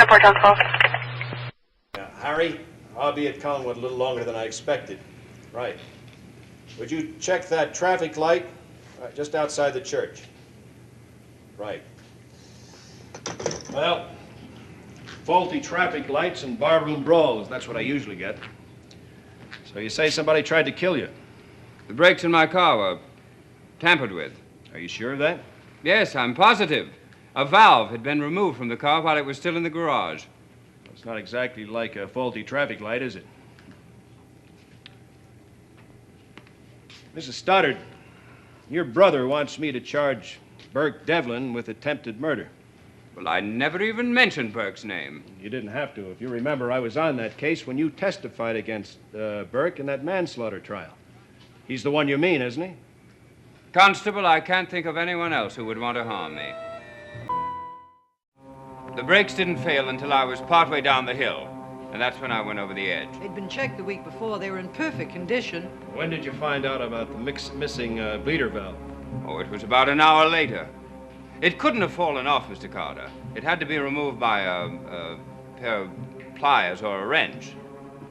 10-4, John 12. Harry, I'll be at Collinwood a little longer than I expected. Right. Would you check that traffic light just outside the church? Right. Well, faulty traffic lights and barroom brawls, that's what I usually get. So you say somebody tried to kill you? The brakes in my car were tampered with. Are you sure of that? Yes, I'm positive. A valve had been removed from the car while it was still in the garage. It's not exactly like a faulty traffic light, is it? Mrs. Stoddard, your brother wants me to charge Burke Devlin with attempted murder. Well, I never even mentioned Burke's name. You didn't have to. If you remember, I was on that case when you testified against Burke in that manslaughter trial. He's the one you mean, isn't he? Constable, I can't think of anyone else who would want to harm me. The brakes didn't fail until I was partway down the hill, and that's when I went over the edge. They'd been checked the week before. They were in perfect condition. When did you find out about the missing bleeder valve? Oh, it was about an hour later. It couldn't have fallen off, Mr. Carter. It had to be removed by a pair of pliers or a wrench.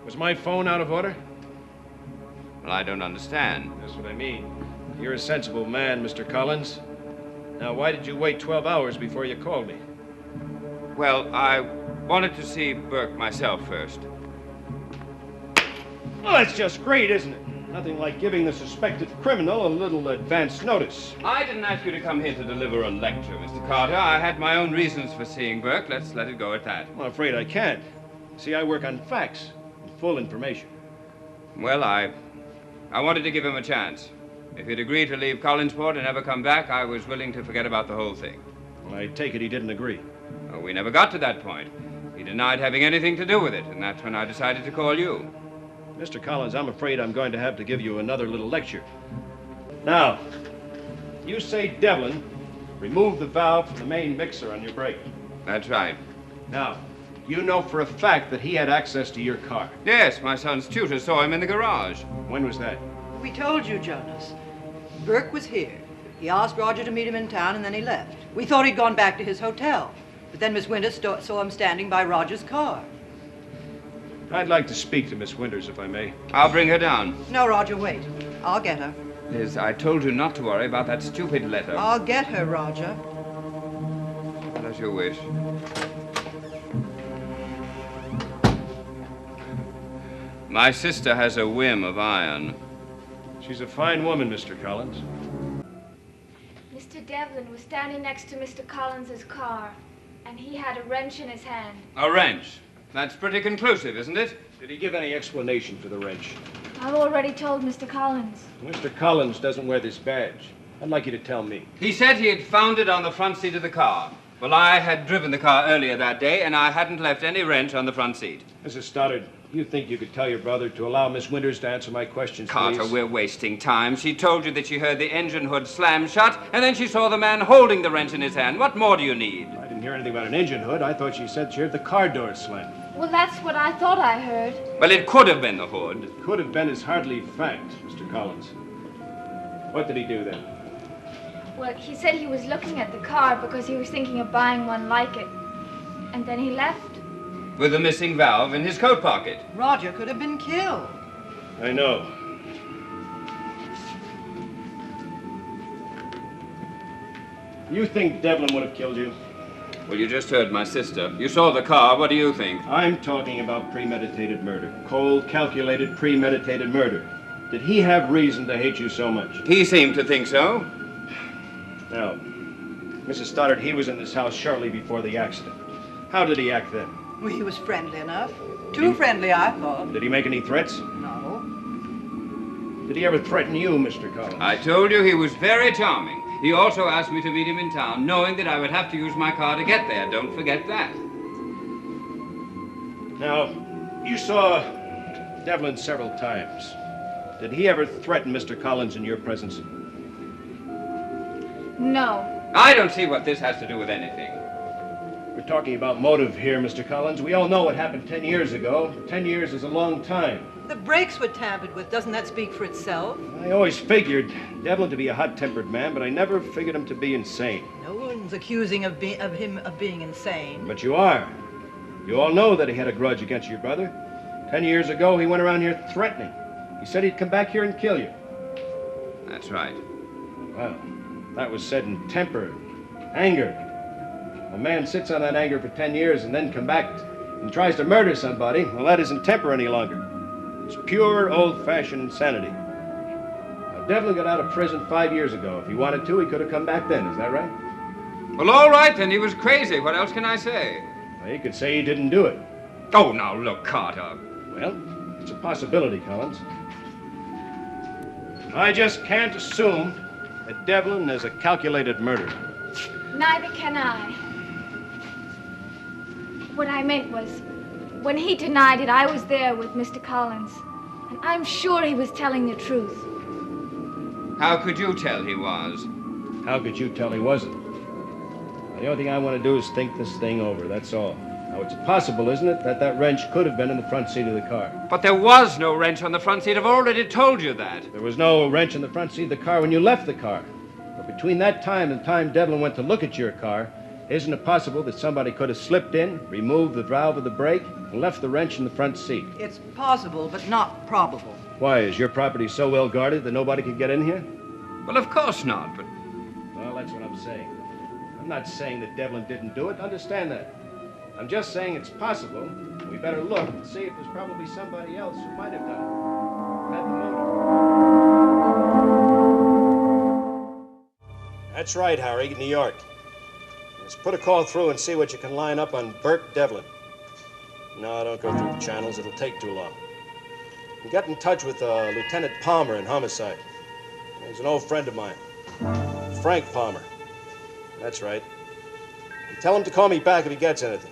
Was my phone out of order? Well, I don't understand. That's what I mean. You're a sensible man, Mr. Collins. Now, why did you wait 12 hours before you called me? Well, I wanted to see Burke myself first. Well, that's just great, isn't it? Nothing like giving the suspected criminal a little advance notice. I didn't ask you to come here to deliver a lecture, Mr. Carter. I had my own reasons for seeing Burke. Let's let it go at that. I'm afraid I can't. See, I work on facts and full information. Well, I wanted to give him a chance. If he'd agreed to leave Collinsport and never come back, I was willing to forget about the whole thing. Well, I take it he didn't agree. Oh, we never got to that point. He denied having anything to do with it, and that's when I decided to call you. Mr. Collins, I'm afraid I'm going to have to give you another little lecture. Now, you say Devlin removed the valve from the main mixer on your brake. That's right. Now, you know for a fact that he had access to your car. Yes, my son's tutor saw him in the garage. When was that? We told you, Jonas. Burke was here. He asked Roger to meet him in town, and then he left. We thought he'd gone back to his hotel. But then Miss Winters saw him standing by Roger's car. I'd like to speak to Miss Winters, if I may. I'll bring her down. No, Roger, wait. I'll get her. Liz, I told you not to worry about that stupid letter. I'll get her, Roger. As you wish. My sister has a whim of iron. She's a fine woman, Mr. Collins. Mr. Devlin was standing next to Mr. Collins's car, and he had a wrench in his hand. A wrench? That's pretty conclusive, isn't it? Did he give any explanation for the wrench? I've already told Mr. Collins. Mr. Collins doesn't wear this badge. I'd like you to tell me. He said he had found it on the front seat of the car. Well, I had driven the car earlier that day, and I hadn't left any wrench on the front seat. Mrs. Stoddard, you think you could tell your brother to allow Miss Winters to answer my questions, Carter, please? we're wasting time. She told you that she heard the engine hood slam shut, and then she saw the man holding the wrench in his hand. What more do you need? I didn't hear anything about an engine hood. I thought she said she heard the car door slam. Well, that's what I thought I heard. Well, it could have been the hood. It could have been is hardly fact, Mr. Collins. What did he do then? Well, he said he was looking at the car because he was thinking of buying one like it. And then he left. With the missing valve in his coat pocket. Roger could have been killed. I know. You think Devlin would have killed you? Well, you just heard my sister. You saw the car. What do you think? I'm talking about premeditated murder. Cold, calculated, premeditated murder. Did he have reason to hate you so much? He seemed to think so. Now, Mrs. Stoddard, he was in this house shortly before the accident. How did he act then? Well, he was friendly enough. Too friendly, I thought. Did he make any threats? No. Did he ever threaten you, Mr. Collins? I told you he was very charming. He also asked me to meet him in town, knowing that I would have to use my car to get there. Don't forget that. Now, you saw Devlin several times. Did he ever threaten Mr. Collins in your presence? No. I don't see what this has to do with anything. We're talking about motive here, Mr. Collins. We all know what happened 10 years ago. 10 years is a long time. The brakes were tampered with. Doesn't that speak for itself? I always figured Devlin to be a hot-tempered man, but I never figured him to be insane. No one's accusing him of being insane. But you are. You all know that he had a grudge against your brother. 10 years ago, he went around here threatening. He said he'd come back here and kill you. That's right. Well, that was said in temper, anger. A man sits on that anger for 10 years and then come back and tries to murder somebody. Well, that isn't temper any longer. It's pure, old-fashioned insanity. Now, Devlin got out of prison 5 years ago. If he wanted to, he could have come back then. Is that right? Well, all right, then. He was crazy. What else can I say? Well, he could say he didn't do it. Oh, now, look, Carter. Well, it's a possibility, Collins. I just can't assume that Devlin is a calculated murderer. Neither can I. What I meant was, when he denied it, I was there with Mr. Collins. And I'm sure he was telling the truth. How could you tell he was? How could you tell he wasn't? Well, the only thing I want to do is think this thing over, that's all. Now, it's possible, isn't it, that that wrench could have been in the front seat of the car? But there was no wrench on the front seat. I've already told you that. There was no wrench in the front seat of the car when you left the car. But between that time and the time Devlin went to look at your car, isn't it possible that somebody could have slipped in, removed the valve of the brake, and left the wrench in the front seat? It's possible, but not probable. Why, is your property so well guarded that nobody could get in here? Well, of course not, but... Well, that's what I'm saying. I'm not saying that Devlin didn't do it. Understand that. I'm just saying it's possible. We better look and see if there's probably somebody else who might have done it. Had the motive. That's right, Harry. New York. Let's put a call through and see what you can line up on Burke Devlin. No, don't go through the channels. It'll take too long. You get in touch with Lieutenant Palmer in homicide. He's an old friend of mine. Frank Palmer. That's right. And tell him to call me back if he gets anything.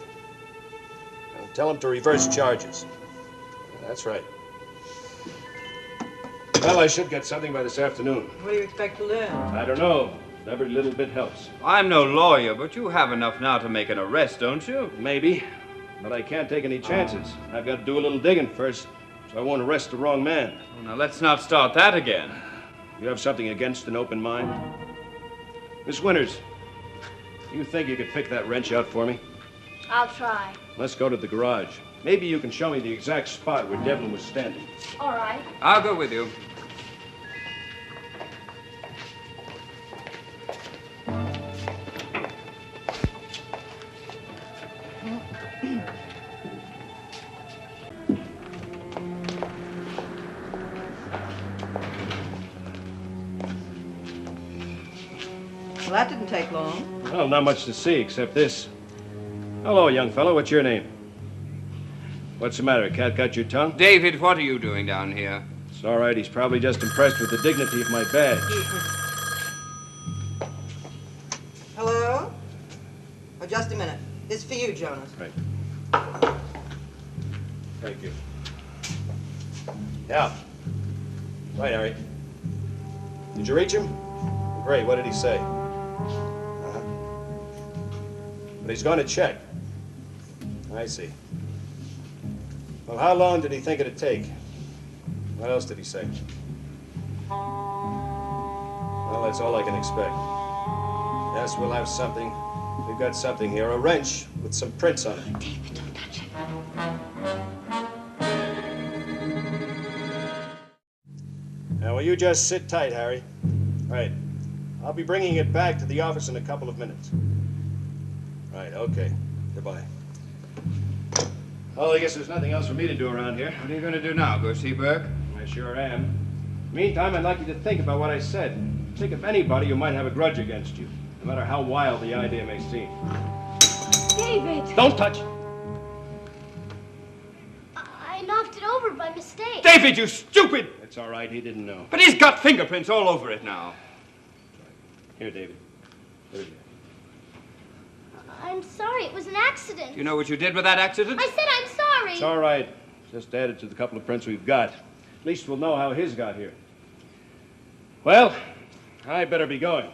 And tell him to reverse charges. That's right. Well, I should get something by this afternoon. What do you expect to learn? I don't know. Every little bit helps. I'm no lawyer, but you have enough now to make an arrest, don't you? Maybe. But I can't take any chances. I've got to do a little digging first, so I won't arrest the wrong man. Oh, now, let's not start that again. You have something against an open mind? Miss Winters, you think you could pick that wrench out for me? I'll try. Let's go to the garage. Maybe you can show me the exact spot where Devlin was standing. All right. I'll go with you. Well, that didn't take long. Well, not much to see except this. Hello, young fellow. What's your name? What's the matter? Cat got your tongue? David, what are you doing down here? It's all right. He's probably just impressed with the dignity of my badge. Hello? Oh, just a minute. It's for you, Jonas. Right. Thank you. Yeah. Right, Harry. Did you reach him? Great. What did he say? But he's going to check. I see. Well, how long did he think it'd take? What else did he say? Well, that's all I can expect. Yes, we'll have something. We've got something here. A wrench with some prints on it. David, don't touch it. Now, will you just sit tight, Harry? Right. I'll be bringing it back to the office in a couple of minutes. Right, okay. Goodbye. Well, I guess there's nothing else for me to do around here. What are you going to do now? Go see Burke? I sure am. Meantime, I'd like you to think about what I said. Think of anybody who might have a grudge against you, no matter how wild the idea may seem. David! Don't touch it! I knocked it over by mistake. David, you stupid! It's all right, he didn't know. But he's got fingerprints all over it now. Here, David. Here it is. I'm sorry, it was an accident. Do you know what you did with that accident? I said I'm sorry. It's all right. Just add it to the couple of prints we've got. At least we'll know how his got here. Well, I better be going.